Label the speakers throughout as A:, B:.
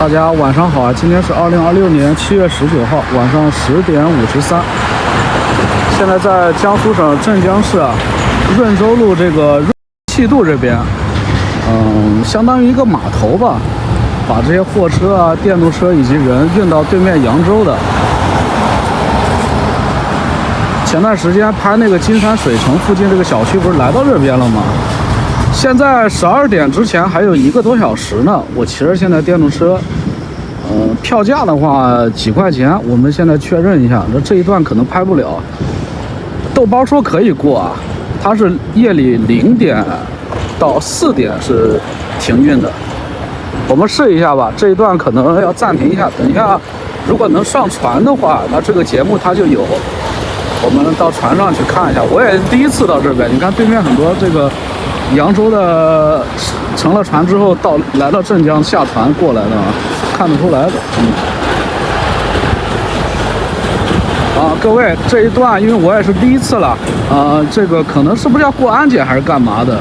A: 大家晚上好啊！今天是2026年7月19号晚上10点53，现在在江苏省镇江市润州路这个润气渡这边，相当于一个码头吧，把这些货车电动车以及人运到对面扬州的。前段时间拍那个金山水城附近这个小区，不是来到这边了吗？现在12点之前还有1个多小时呢。我骑着现在电动车，票价的话几块钱，我们现在确认一下，这一段可能拍不了。豆包说可以过啊，它是夜里0点到4点是停运的。我们试一下吧，这一段可能要暂停一下，等一下如果能上传的话，那这个节目它就有。我们到船上去看一下，我也第一次到这边。你看对面很多这个扬州的乘了船之后来到镇江下船过来的，看得出来的。各位，这一段因为我也是第一次了，这个可能是不是要过安检还是干嘛的？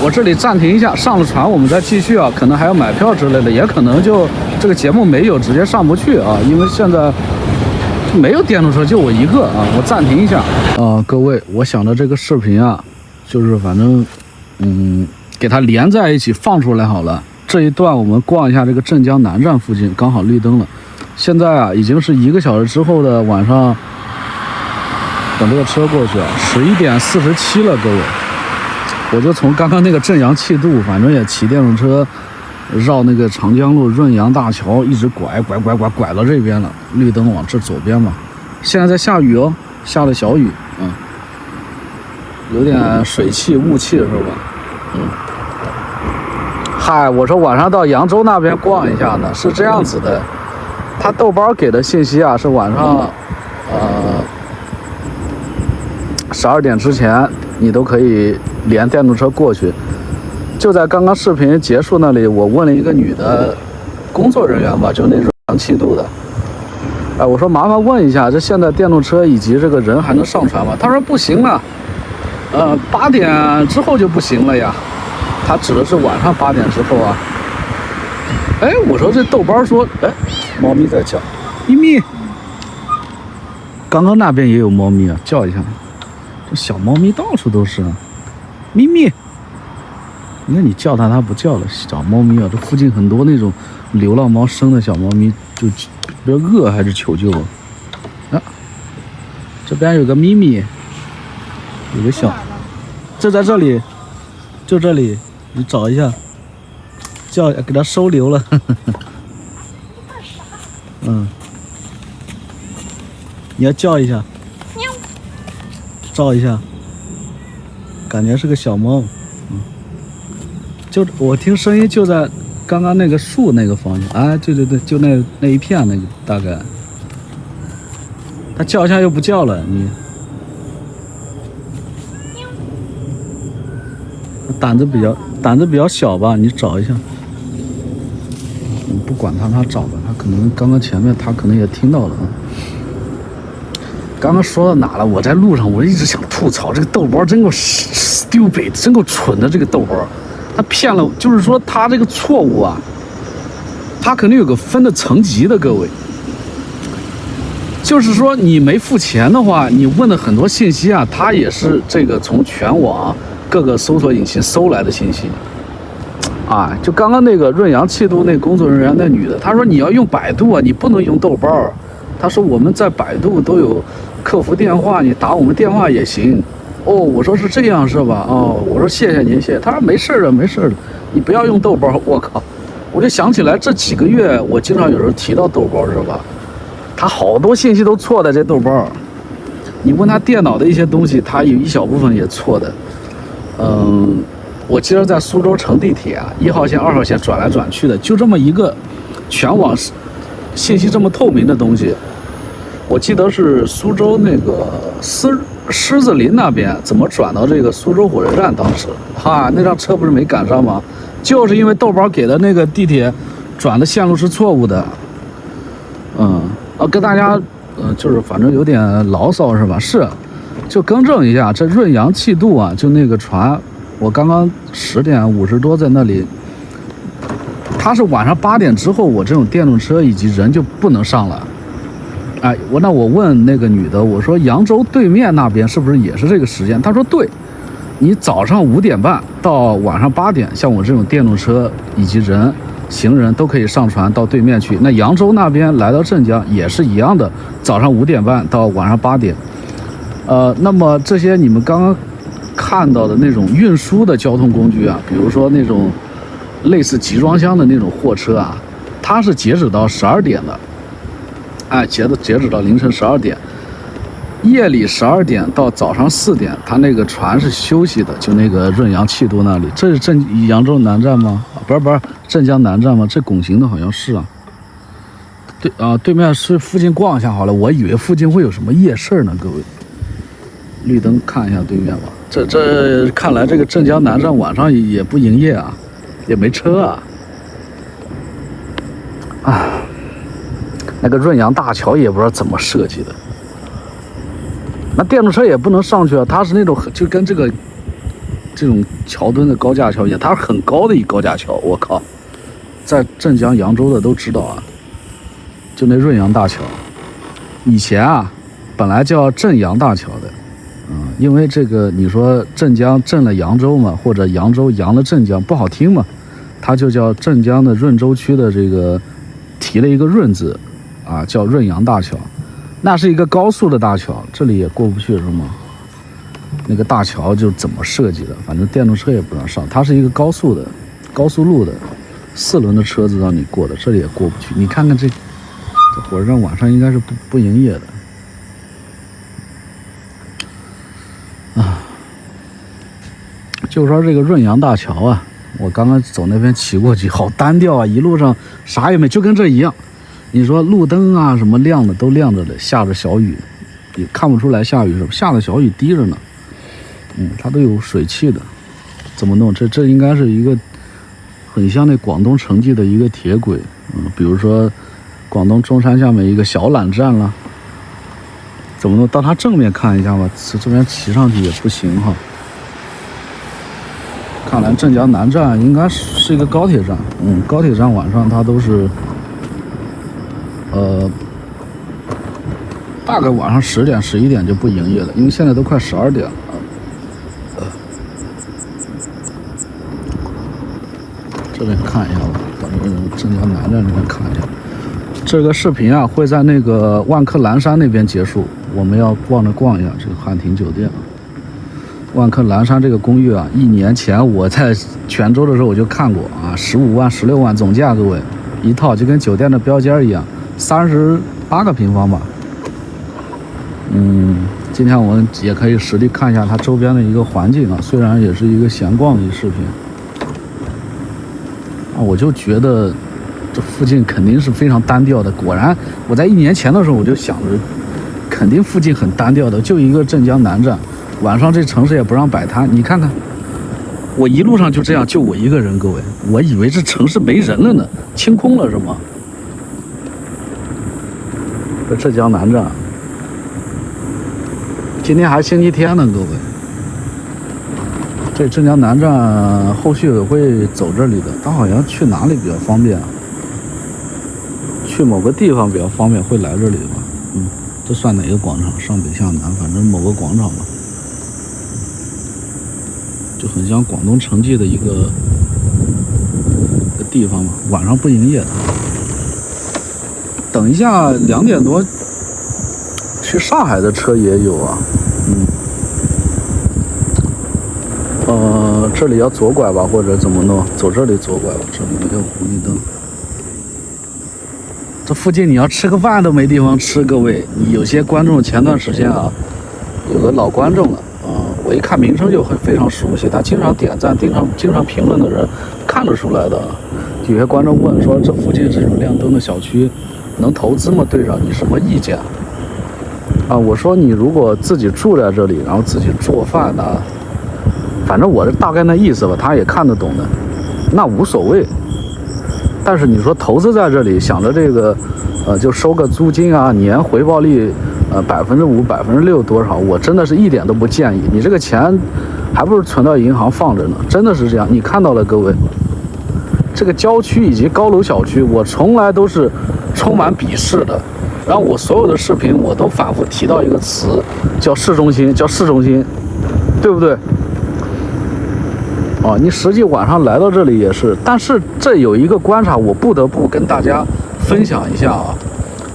A: 我这里暂停一下，上了船我们再继续啊，可能还要买票之类的，也可能就这个节目没有，直接上不去啊，因为现在没有电动车，就我一个啊，我暂停一下各位，我想着这个视频就是反正给它连在一起放出来好了。这一段我们逛一下这个镇江南站附近，刚好绿灯了。现在已经是1个小时之后的晚上，等这个车过去11点47了，各位。我就从刚刚那个镇阳气渡，反正也骑电动车绕那个长江路润扬大桥，一直拐到这边了，绿灯往这左边嘛。现在在下雨哦，下了小雨，有点水汽雾气是吧？嗨，我说晚上到扬州那边逛一下呢，是这样子的，他豆包给的信息是晚上12点之前你都可以连电动车过去。就在刚刚视频结束那里，我问了一个女的工作人员吧，就那种气度的，我说麻烦问一下，这现在电动车以及这个人还能上船吗？她说不行了，8点之后就不行了呀。她指的是晚上8点之后啊。我说这豆包说，猫咪在叫，咪咪。刚刚那边也有猫咪叫一下，这小猫咪到处都是咪咪。你看你叫它不叫了，小猫咪这附近很多那种流浪猫生的小猫咪，就不知道饿还是求救这边有个咪咪，有个小，就在这里，就这里，你找一下，叫给它收留了，你要叫一下，照一下，感觉是个小猫。就我听声音就在刚刚那个树那个方向，对，就那一片那个大概。它叫一下又不叫了，你胆子比较小吧？你找一下，你不管它找吧，它可能刚刚前面它可能也听到了刚刚说到哪了？我在路上我一直想吐槽这个豆包真够 stupid， 真够蠢的这个豆包。他骗了，就是说他这个错误他肯定有个分的层级的，各位。就是说你没付钱的话，你问的很多信息他也是这个从全网各个搜索引擎搜来的信息。就刚刚那个润扬气渡那工作人员那女的，她说你要用百度你不能用豆包。她说我们在百度都有客服电话，你打我们电话也行。我说是这样是吧？我说谢谢您，谢谢。他说没事的，你不要用豆包。我靠，我就想起来这几个月我经常有时候提到豆包是吧？他好多信息都错的，这豆包。你问他电脑的一些东西，他有一小部分也错的。我记得在苏州乘地铁1号线、2号线转来转去的，就这么一个全网信息这么透明的东西。我记得是苏州那个狮子林那边怎么转到这个苏州火车站？当时那辆车不是没赶上吗？就是因为豆包给的那个地铁转的线路是错误的。跟大家就是反正有点牢骚是吧？是，就更正一下，这润扬气渡就那个船，我刚刚10点50多在那里它是晚上8点之后，我这种电动车以及人就不能上来。哎，我问那个女的，我说扬州对面那边是不是也是这个时间？她说对，你早上5点半到晚上8点，像我这种电动车以及行人都可以上船到对面去。那扬州那边来到镇江也是一样的，早上5点半到晚上8点。那么这些你们刚刚看到的那种运输的交通工具啊，比如说那种类似集装箱的那种货车啊，它是截止到12点的。哎，截止到凌晨12点，夜里12点到早上4点，他那个船是休息的，就那个润阳气都那里。这是扬州南站吗？不是镇江南站吗？这拱形的好像是啊。对啊，对面是附近逛一下好了，我以为附近会有什么夜市呢，各位。绿灯看一下对面吧。这看来这个镇江南站晚上也不营业啊，也没车啊。啊。那个润阳大桥也不知道怎么设计的，那电动车也不能上去啊。它是那种就跟这种桥墩的高架桥一样，它是很高的一高架桥。我靠，在镇江、扬州的都知道啊。就那润阳大桥，以前啊本来叫镇阳大桥的，因为这个你说镇江镇了扬州嘛，或者扬州扬了镇江不好听嘛，它就叫镇江的润州区的这个提了一个润字。啊，叫润阳大桥，那是一个高速的大桥，这里也过不去是吗？那个大桥就怎么设计的，反正电动车也不让上，它是一个高速路的4轮的车子让你过的，这里也过不去。你看看这火车站晚上应该是不营业的啊。就说这个润阳大桥啊，我刚刚走那边骑过去，好单调啊，一路上啥也没，就跟这一样。你说路灯啊什么亮的都亮着的，下着小雨，也看不出来下雨是吧？下的小雨滴着呢，它都有水汽的，怎么弄？这应该是一个很像那广东城际的一个铁轨，比如说广东中山下面一个小榄站啦，怎么弄？到它正面看一下吧，这边骑上去也不行哈。看来镇江南站应该是一个高铁站，高铁站晚上它都是。大概晚上10点、11点就不营业了，因为现在都快12点了。这边看一下吧，到那个镇江南站这边看一下。这个视频啊会在那个万科蓝山那边结束，我们要逛一下这个汉庭酒店。万科蓝山这个公寓啊，1年前我在泉州的时候我就看过啊，15万、16万总价，各位一套就跟酒店的标间一样。38个平方吧，今天我们也可以实地看一下它周边的一个环境啊，虽然也是一个闲逛的一个视频啊，我就觉得这附近肯定是非常单调的。果然，我在1年前的时候我就想着，肯定附近很单调的，就一个镇江南站，晚上这城市也不让摆摊。你看看，我一路上就这样，就我一个人，各位，我以为这城市没人了呢，清空了是吗？这镇江南站，今天还星期天呢，各位。这镇江南站后续我会走这里的，他好像去哪里比较方便啊？去某个地方比较方便，会来这里吧？这算哪个广场？上北下南，反正某个广场吧，就很像广东城际的一个地方嘛，晚上不营业的。等一下2点多去上海的车也有啊，这里要左拐吧，或者怎么弄？走这里左拐吧，这里没有红绿灯。这附近你要吃个饭都没地方吃，各位。有些观众前段时间啊，有个老观众了啊，我一看名称就非常熟悉，他经常点赞、经常评论的人，看得出来的。有些观众问说，这附近这种亮灯的小区能投资吗？队长，你什么意见？啊，我说你如果自己住在这里，然后自己做饭的，反正我是大概那意思吧，他也看得懂的，那无所谓。但是你说投资在这里，想着这个，就收个租金啊，年回报率5%、6%多少，我真的是一点都不建议。你这个钱还不如存到银行放着呢，真的是这样。你看到了，各位，这个郊区以及高楼小区，我从来都是充满鄙视的。然后我所有的视频我都反复提到一个词，叫市中心，叫市中心，对不对？你实际晚上来到这里也是，但是这有一个观察，我不得不跟大家分享一下啊。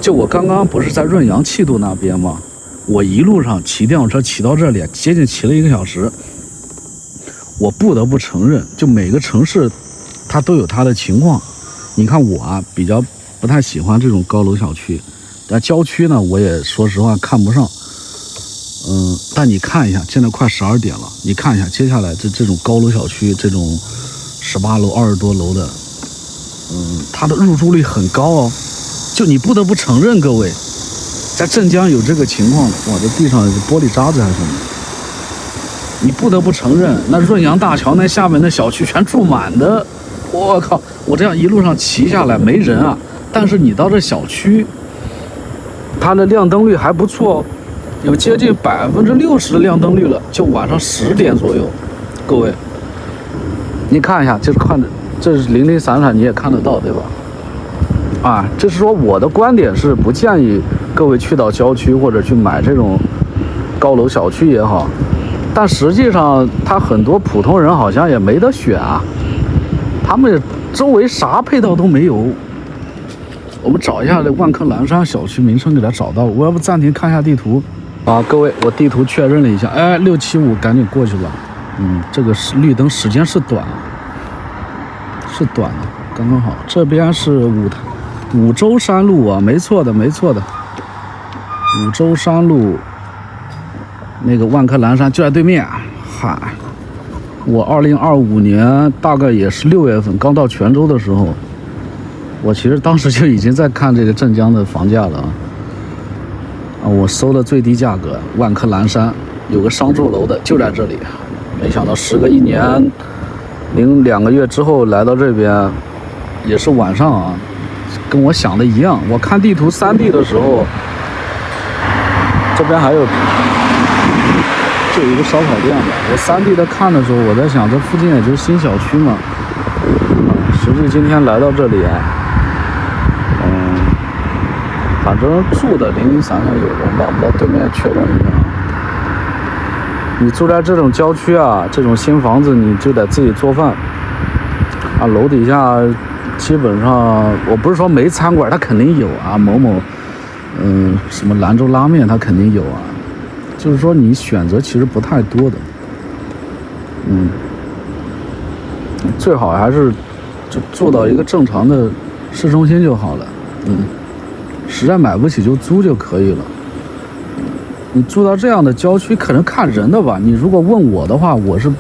A: 就我刚刚不是在润阳气度那边吗？我一路上骑电动车骑到这里，接近骑了1个小时。我不得不承认，就每个城市它都有它的情况。你看我啊，比较不太喜欢这种高楼小区，但郊区呢，我也说实话看不上。但你看一下，现在快12点了，你看一下接下来这种高楼小区，这种18楼、20多楼的，它的入住率很高哦。就你不得不承认，各位，在镇江有这个情况。哇，这地上是玻璃渣子还是什么？你不得不承认，那润阳大桥那下面的小区全住满的。我靠，我这样一路上骑下来没人啊，但是你到这小区，它的亮灯率还不错哦。有接近60%的亮灯率了，就晚上10点左右。各位，你看一下，这是零零散散你也看得到，对吧？这是说我的观点是不建议各位去到郊区或者去买这种高楼小区也好，但实际上他很多普通人好像也没得选啊，他们周围啥配套都没有。我们找一下这万科蓝山小区名称，给它找到。我要不暂停看一下地图。各位，我地图确认了一下，675赶紧过去吧。这个绿灯时间是短的，刚刚好。这边是五洲山路啊，没错的。五洲山路那个万科蓝山就在对面。我2025年大概也是6月份刚到泉州的时候，我其实当时就已经在看这个镇江的房价了我搜了最低价格，万科蓝山有个商住楼的就在这里，没想到时隔1年零2个月之后来到这边，也是晚上啊，跟我想的一样。我看地图3D 的时候，这边还有就有一个烧烤店的。我3D 的看的时候，我在想这附近也就是新小区嘛。实际今天来到这里反正住的零零散散有人吧，我们到对面确认一下。你住在这种郊区啊，这种新房子，你就得自己做饭楼底下基本上，我不是说没餐馆，它肯定有某什么兰州拉面它肯定有就是说你选择其实不太多的。最好还是就住到一个正常的市中心就好了。实在买不起就租就可以了。你住到这样的郊区可能看人的吧，你如果问我的话，我是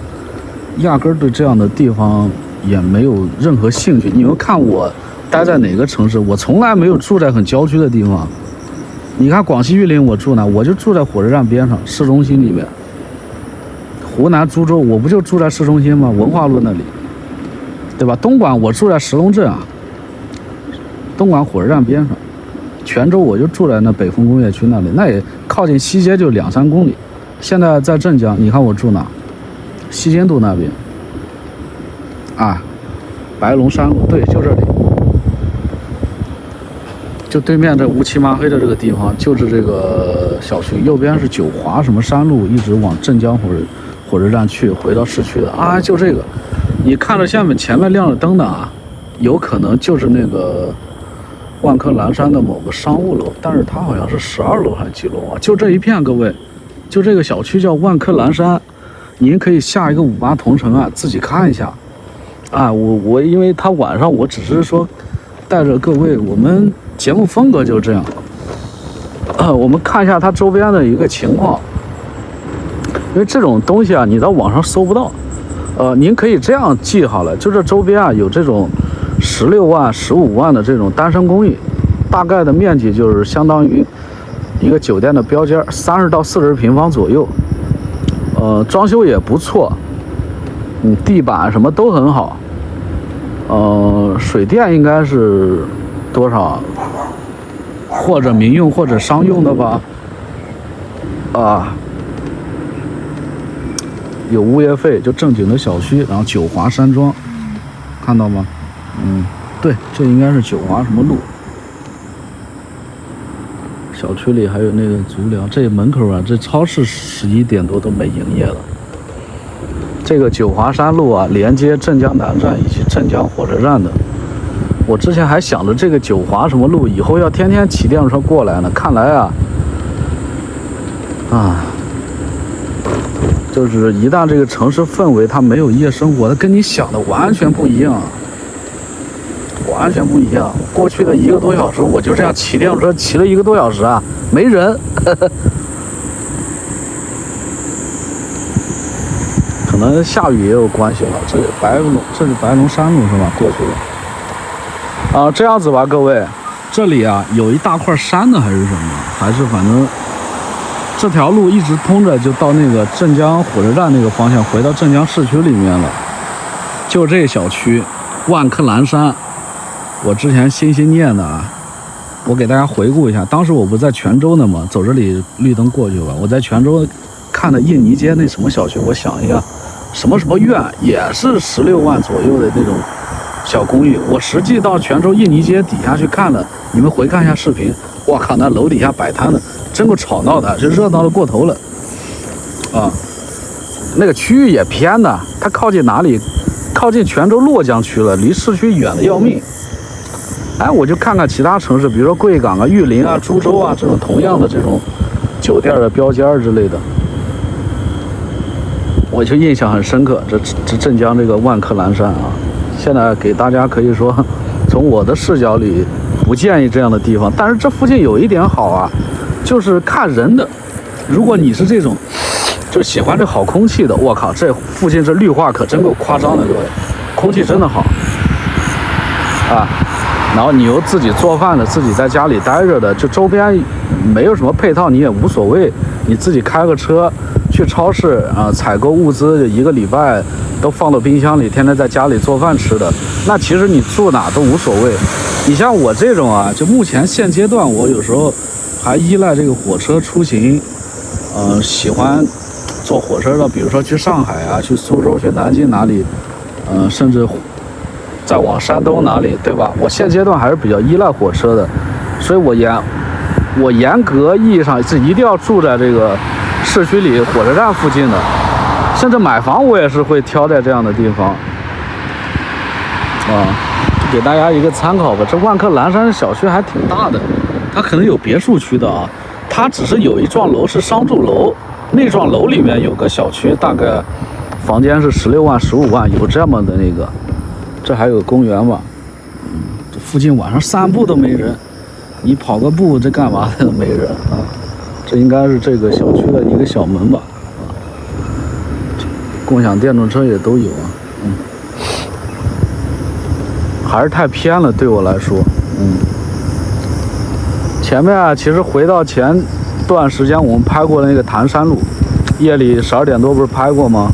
A: 压根儿对这样的地方也没有任何兴趣。你们看我待在哪个城市，我从来没有住在很郊区的地方。你看广西玉林我住哪，我就住在火车站边上市中心里面。湖南株洲我不就住在市中心吗？文化路那里，对吧？东莞我住在石龙镇东莞火车站边上。泉州我就住在那北丰工业区那里，那也靠近西街，就2-3公里。现在在镇江，你看我住哪？西津渡那边白龙山路，对，就这里，就对面这乌漆麻黑的这个地方，就是这个小区。右边是九华什么山路，一直往镇江火车站去，回到市区的就这个。你看着下面前面亮着灯的有可能就是那个万科蓝山的某个商务楼，但是它好像是12楼还是几楼就这一片，各位，就这个小区叫万科蓝山，您可以下一个58同城自己看一下我因为它晚上，我只是说带着各位，我们节目风格就这样我们看一下它周边的一个情况，因为这种东西你到网上搜不到您可以这样记好了，就这周边有这种16万、15万的这种单身公寓，大概的面积就是相当于一个酒店的标间，30到40平方左右。装修也不错，地板什么都很好。水电应该是多少？或者民用或者商用的吧。有物业费，就正经的小区，然后九华山庄，看到吗？对，这应该是九华什么路。小区里还有那个足疗，这门口啊，这超市11点多都没营业了。这个九华山路啊，连接镇江南站以及镇江火车站的。我之前还想着这个九华什么路以后要天天骑电动车过来呢，看来就是一旦这个城市氛围它没有夜生活，它跟你想的完全不一样。完全不一样。过去的1个多小时，我就这样骑电动车骑了1个多小时啊，没人。可能下雨也有关系吧。这是白龙山路是吧？过去的。这样子吧，各位，这里啊有一大块山呢，还是什么？还是反正这条路一直通着，就到那个镇江火车站那个方向，回到镇江市区里面了。就这小区，万科蓝山。我之前心心念的啊，我给大家回顾一下。当时我不在泉州呢嘛，走这里绿灯过去吧。我在泉州看的印尼街那什么小区，我想一下，什么院，也是16万左右的那种小公寓。我实际到泉州印尼街底下去看了，你们回看一下视频。我靠，那楼底下摆摊的真够吵闹的，就热闹的过头了啊！那个区域也偏的，它靠近哪里？靠近泉州洛江区了，离市区远的要命。我就看看其他城市，比如说贵港啊、玉林啊、株洲啊这种同样的这种酒店的标间之类的，我就印象很深刻。这镇江这个万科蓝山啊，现在给大家可以说，从我的视角里不建议这样的地方。但是这附近有一点好啊，就是看人的。如果你是这种就喜欢这好空气的，我靠，这附近这绿化可真够夸张的，各位，空气真的好啊。然后你又自己做饭的，自己在家里待着的，就周边没有什么配套，你也无所谓。你自己开个车去超市采购物资，1个礼拜都放到冰箱里，天天在家里做饭吃的。那其实你住哪都无所谓。你像我这种啊，就目前现阶段，我有时候还依赖这个火车出行，喜欢坐火车的，比如说去上海啊，去苏州、去南京哪里，甚至再往山东哪里，对吧？我现阶段还是比较依赖火车的，所以我严格意义上是一定要住在这个市区里火车站附近的，甚至买房我也是会挑在这样的地方给大家一个参考吧。这万科蓝山小区还挺大的，它可能有别墅区的啊，它只是有一幢楼是商住楼，那幢楼里面有个小区，大概房间是16万、15万，有这么的那个。这还有个公园吧，这附近晚上散步都没人，你跑个步这干嘛的都没人啊。这应该是这个小区的一个小门吧，共享电动车也都有啊，还是太偏了对我来说，前面其实回到前段时间我们拍过的那个潭山路，夜里12点多不是拍过吗？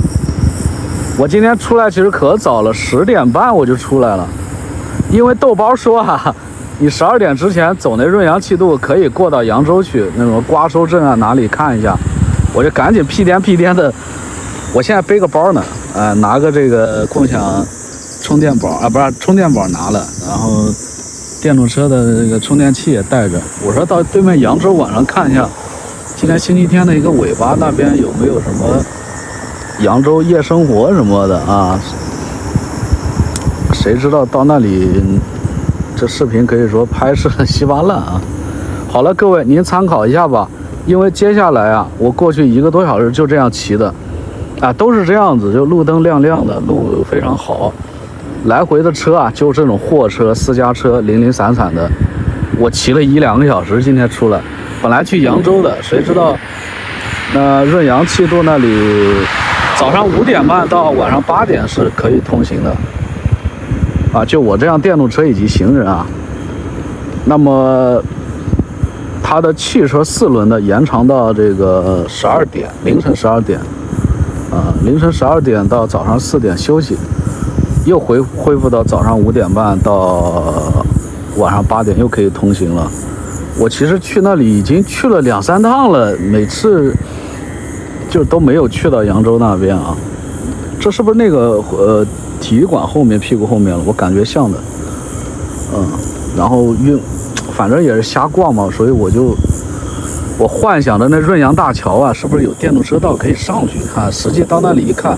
A: 我今天出来其实可早了，10点半我就出来了，因为豆包说你12点之前走那润阳气度可以过到扬州去，那种瓜收镇啊哪里看一下，我就赶紧屁颠的，我现在背个包呢，拿个这个共享充电宝不是充电宝拿了，然后电动车的这个充电器也带着，我说到对面扬州晚上看一下，今天星期天的一个尾巴那边有没有什么扬州夜生活什么的啊？谁知道到那里，这视频可以说拍摄稀巴烂啊！好了，各位您参考一下吧，因为接下来啊，我过去1个多小时就这样骑的，都是这样子，就路灯亮亮的，路非常好，来回的车啊，就这种货车、私家车零零散散的，我骑了1-2个小时，今天出来，本来去扬州的，谁知道那润阳气度那里。早上5点半到晚上8点是可以通行的，就我这样电动车以及行人啊。那么它的汽车4轮的延长到这个12点，凌晨12点，凌晨12点到早上4点休息，又恢复到早上5点半到晚上8点又可以通行了。我其实去那里已经去了2-3趟了，每次就都没有去到扬州那边啊。这是不是那个体育馆后面屁股后面了，我感觉像的。然后反正也是瞎逛嘛，所以我幻想的那润阳大桥啊，是不是有电动车道可以上去看？实际到那里一看，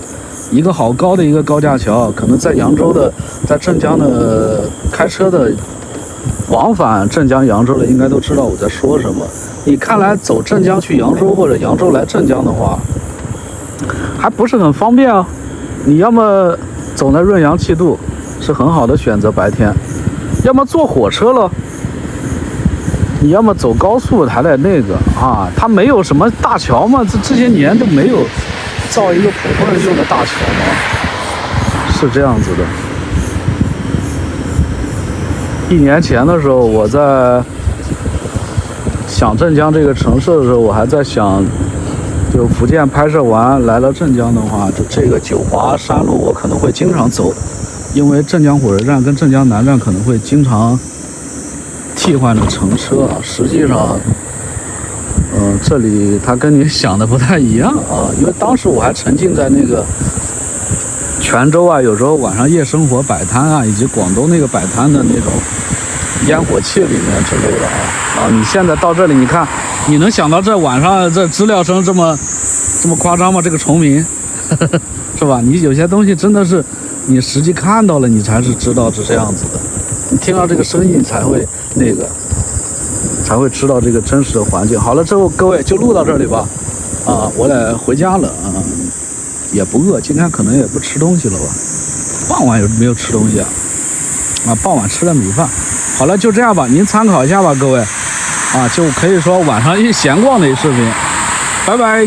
A: 一个好高的一个高架桥，可能在扬州的，在镇江的开车的往返镇江、扬州的，应该都知道我在说什么。你看来走镇江去扬州，或者扬州来镇江的话，还不是很方便啊。你要么走那润阳气渡，是很好的选择，白天；要么坐火车了。你要么走高速，还得那个啊，它没有什么大桥嘛，这些年都没有造一个普通人用的大桥嘛，是这样子的。1年前的时候，我在想镇江这个城市的时候，我还在想，就福建拍摄完来了镇江的话，就这个九华山路我可能会经常走，因为镇江火车站跟镇江南站可能会经常替换着乘车啊。实际上，这里它跟你想的不太一样啊，因为当时我还沉浸在那个泉州啊，有时候晚上夜生活摆摊啊，以及广东那个摆摊的那种烟火气里面之类的啊。你现在到这里，你看，你能想到这晚上这知了声这么夸张吗？这个虫鸣，是吧？你有些东西真的是你实际看到了，你才是知道是这样子的。你听到这个声音，才会知道这个真实的环境。好了，之后各位就录到这里吧。我得回家了啊，也不饿，今天可能也不吃东西了吧。傍晚有没有吃东西啊？傍晚吃了米饭。好了，就这样吧，您参考一下吧，各位。就可以说晚上一闲逛的视频。拜拜。